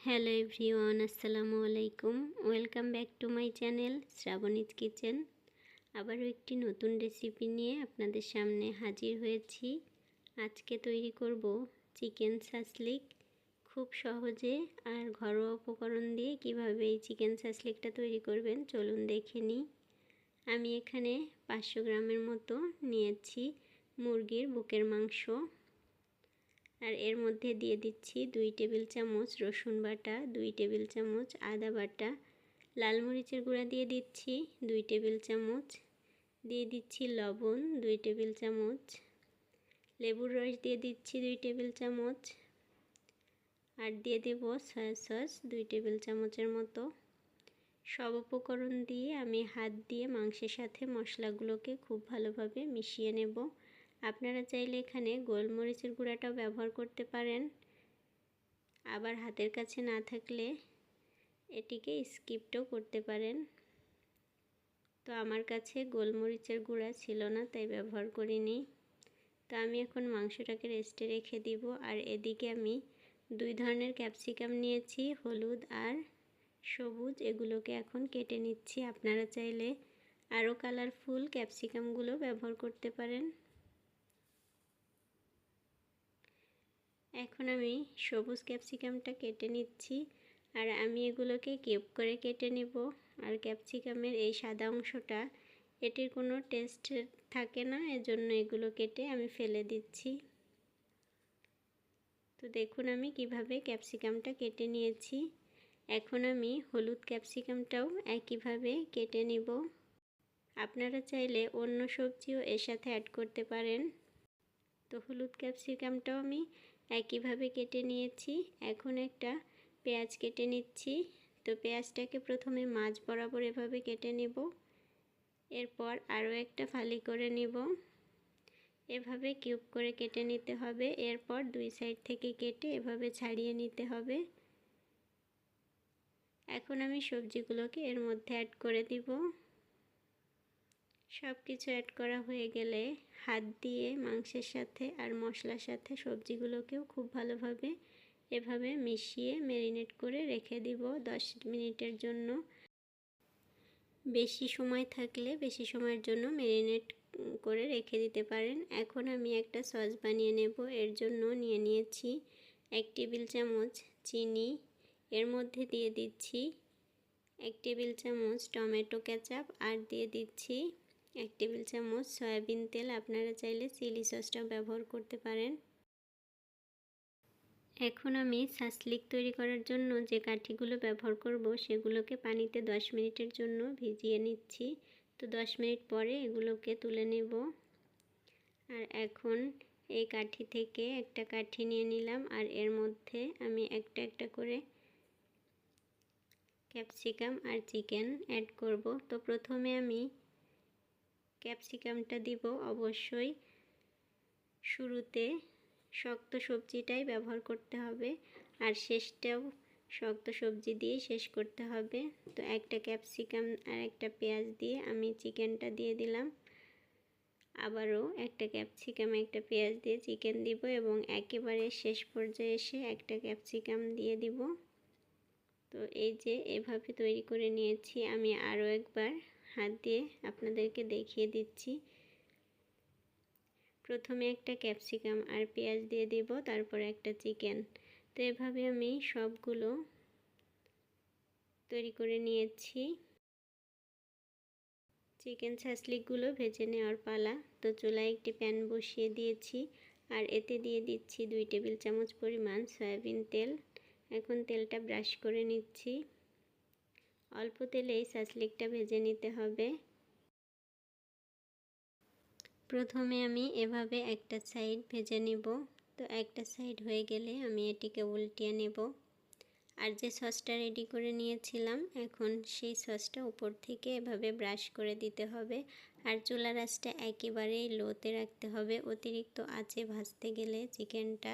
Hello everyone, আসসালামু আলাইকুম। Welcome back to my channel Shrabani's kitchen. আবারও একটি নতুন রেসিপি নিয়ে আপনাদের সামনে হাজির হয়েছি। আজকে তৈরি করব চিকেন সাসলিক। খুব সহজে আর ঘরোয়া উপকরণ দিয়ে কিভাবে এই চিকেন সাসলিকটা তৈরি করবেন চলুন দেখে নিই। আমি এখানে 500 গ্রামের মতো নিয়েছি মুরগির বুকের মাংস। আর এর মধ্যে দিয়ে দিচ্ছি 2 টেবিল চামচ রসুন বাটা, 2 টেবিল চামচ আদা বাটা, লাল মরিচের গুঁড়া দিয়ে দিচ্ছি 2 টেবিল চামচ, দিয়ে দিচ্ছি লবণ 2 টেবিল চামচ, লেবুর রস দিয়ে দিচ্ছি 2 টেবিল চামচ, আর দিয়ে দেব সয়া সস 2 টেবিল চামচের মতো। সব উপকরণ দিয়ে আমি হাত দিয়ে মাংসের সাথে মশলাগুলোকে খুব ভালোভাবে মিশিয়ে নেব। আপনারা চাইলে এখানে গোলমরিচের গুঁড়াটাও ব্যবহার করতে পারেন, আবার হাতের কাছে না থাকলে এটিকে স্কিপও করতে পারেন। তো আমার কাছে গোলমরিচের গুঁড়া ছিল না, তাই ব্যবহার করিনি। তো আমি এখন মাংসটাকে রেস্টে রেখে দিব। আর এদিকে আমি 2 ধরনের ক্যাপসিকাম নিয়েছি, হলুদ আর সবুজ। এগুলোকে এখন কেটে নিচ্ছি। আপনারা চাইলে আরও কালারফুল ক্যাপসিকামগুলো ব্যবহার করতে পারেন। এখন আমি সবুজ ক্যাপসিকামটা কেটে নিচ্ছি, আর আমি এগুলোকে কিউব করে কেটে নেব। আর ক্যাপসিকামের এই সাদা অংশটা, এটির কোনো টেস্ট থাকে না, এজন্য এগুলো কেটে আমি ফেলে দিচ্ছি। তো দেখুন আমি কিভাবে ক্যাপসিকামটা কেটে নিয়েছি। এখন আমি হলুদ ক্যাপসিকামটাও একইভাবে কেটে নিব। আপনারা চাইলে অন্য সবজিও এর সাথে অ্যাড করতে পারেন। তো হলুদ ক্যাপসিকামটাও আমি একইভাবে কেটে নিয়েছি। এখন একটা পেঁয়াজ কেটে নিচ্ছি। তো পেঁয়াজটাকে প্রথমে মাঝ বরাবর এভাবে কেটে নেব, এরপর আরও একটা ফালি করে নেব। এভাবে কিউব করে কেটে নিতে হবে। এরপর 2 সাইড থেকে কেটে এভাবে ছাড়িয়ে নিতে হবে। এখন আমি সবজিগুলোকে এর মধ্যে অ্যাড করে দিব। সব কিছু অ্যাড করা হয়ে গেলে হাত দিয়ে মাংসের সাথে আর মশলার সাথে সবজিগুলোকেও খুব ভালোভাবে এভাবে মিশিয়ে ম্যারিনেট করে রেখে দিব 10 মিনিটের জন্য। বেশি সময় থাকলে বেশি সময়ের জন্য ম্যারিনেট করে রেখে দিতে পারেন। এখন আমি একটা সস বানিয়ে নেব। এর জন্য নিয়ে নিয়েছি 1 টেবিল চামচ চিনি। এর মধ্যে দিয়ে দিচ্ছি 1 টেবিল চামচ টমেটো কেচাপ, আর দিয়ে দিচ্ছি 1 টেবিল চামচ সয়াবিন তেল। আপনারা চাইলে চিলি সসটাও ব্যবহার করতে পারেন। এখন আমি সাসলিক তৈরি করার জন্য যে কাঠিগুলো ব্যবহার করব সেগুলোকে পানিতে 10 মিনিটের জন্য ভিজিয়ে নিচ্ছি। তো 10 মিনিট পরে এগুলোকে তুলে নেব। আর এখন এই কাঠি থেকে একটা কাঠি নিয়ে নিলাম, আর এর মধ্যে আমি একটা একটা করে ক্যাপসিকাম আর চিকেন অ্যাড করব। তো প্রথমে আমি ক্যাপসিকামটা দিব। অবশ্যই শুরুতে শক্ত সবজিটাই ব্যবহার করতে হবে, আর শেষটাও শক্ত সবজি দিয়ে শেষ করতে হবে। তো একটা ক্যাপসিকাম আর একটা পেঁয়াজ দিয়ে আমি চিকেনটা দিয়ে দিলাম। আবারও একটা ক্যাপসিকাম একটা পেঁয়াজ দিয়ে চিকেন দিব, এবং একেবারে শেষ পর্যায়ে এসে একটা ক্যাপসিকাম দিয়ে দিব। তো এই যে এভাবে তৈরি করে নিয়েছি। আমি আরও একবার হাত দিয়ে আপনাদেরকে দেখিয়ে দিচ্ছি। প্রথমে একটা ক্যাপসিকাম আর পেঁয়াজ দিয়ে দিব, তারপর একটা চিকেন। তো এভাবে আমি সবগুলো তৈরি করে নিয়েছি। চিকেন সাসলিকগুলো ভেজে নেওয়ার পালা। তো চুলায় একটি প্যান বসিয়ে দিয়েছি, আর এতে দিয়ে দিচ্ছি 2 টেবিল চামচ পরিমাণ সয়াবিন তেল। এখন তেলটা ব্রাশ করে নিচ্ছি। অল্প তেলেই সাসলিকটা ভেজে নিতে হবে। প্রথমে আমি এভাবে একটা সাইড ভেজে নেব। তো একটা সাইড হয়ে গেলে আমি এটিকে উল্টিয়ে নেব। আর যে সসটা রেডি করে নিয়েছিলাম, এখন সেই সসটা উপর থেকে এভাবে ব্রাশ করে দিতে হবে। আর চুলার আঁচটা একেবারেই লোতে রাখতে হবে। অতিরিক্ত আঁচে ভাজতে গেলে চিকেনটা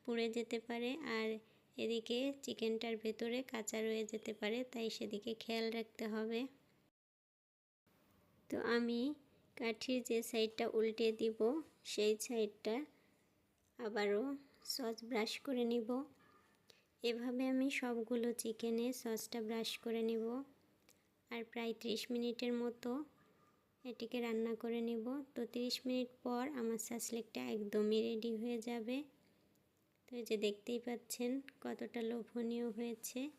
পুড়ে যেতে পারে, আর এদিকে চিকেনটার ভেতরে কাঁচা রয়ে যেতে পারে, তাই সেদিকে খেয়াল রাখতে হবে। তো আমি কাঠির যে সাইডটা উল্টে দিব, সেই সাইডটা আবারও সস ব্রাশ করে নিব। এভাবে আমি সবগুলো চিকেনে সসটা ব্রাশ করে নেব আর প্রায় 30 মিনিটের মতো এটিকে রান্না করে নেব। তো 30 মিনিট পর আমার সাসলেকটা একদমই রেডি হয়ে যাবে। তো এই যে দেখতেই পাচ্ছেন কতটা লোভনীয় হয়েছে।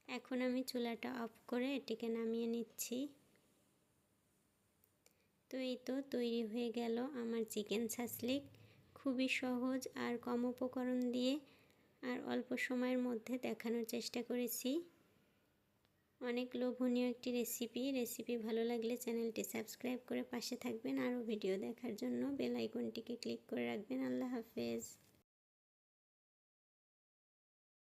এখন আমি চুলাটা অফ করে এটিকে নামিয়ে নিচ্ছি। তো এই তো তৈরি হয়ে গেল আমার চিকেন সাসলেক। খুবই সহজ আর কম উপকরণ দিয়ে আর অল্প সময়ের মধ্যে দেখানোর চেষ্টা করেছি। অনেক লোভনীয় একটি রেসিপি ভালো লাগলে চ্যানেলটি সাবস্ক্রাইব করে পাশে থাকবেন। আরও ভিডিও দেখার জন্য বেল আইকনটিকে ক্লিক করে রাখবেন। আল্লাহ হাফেজ।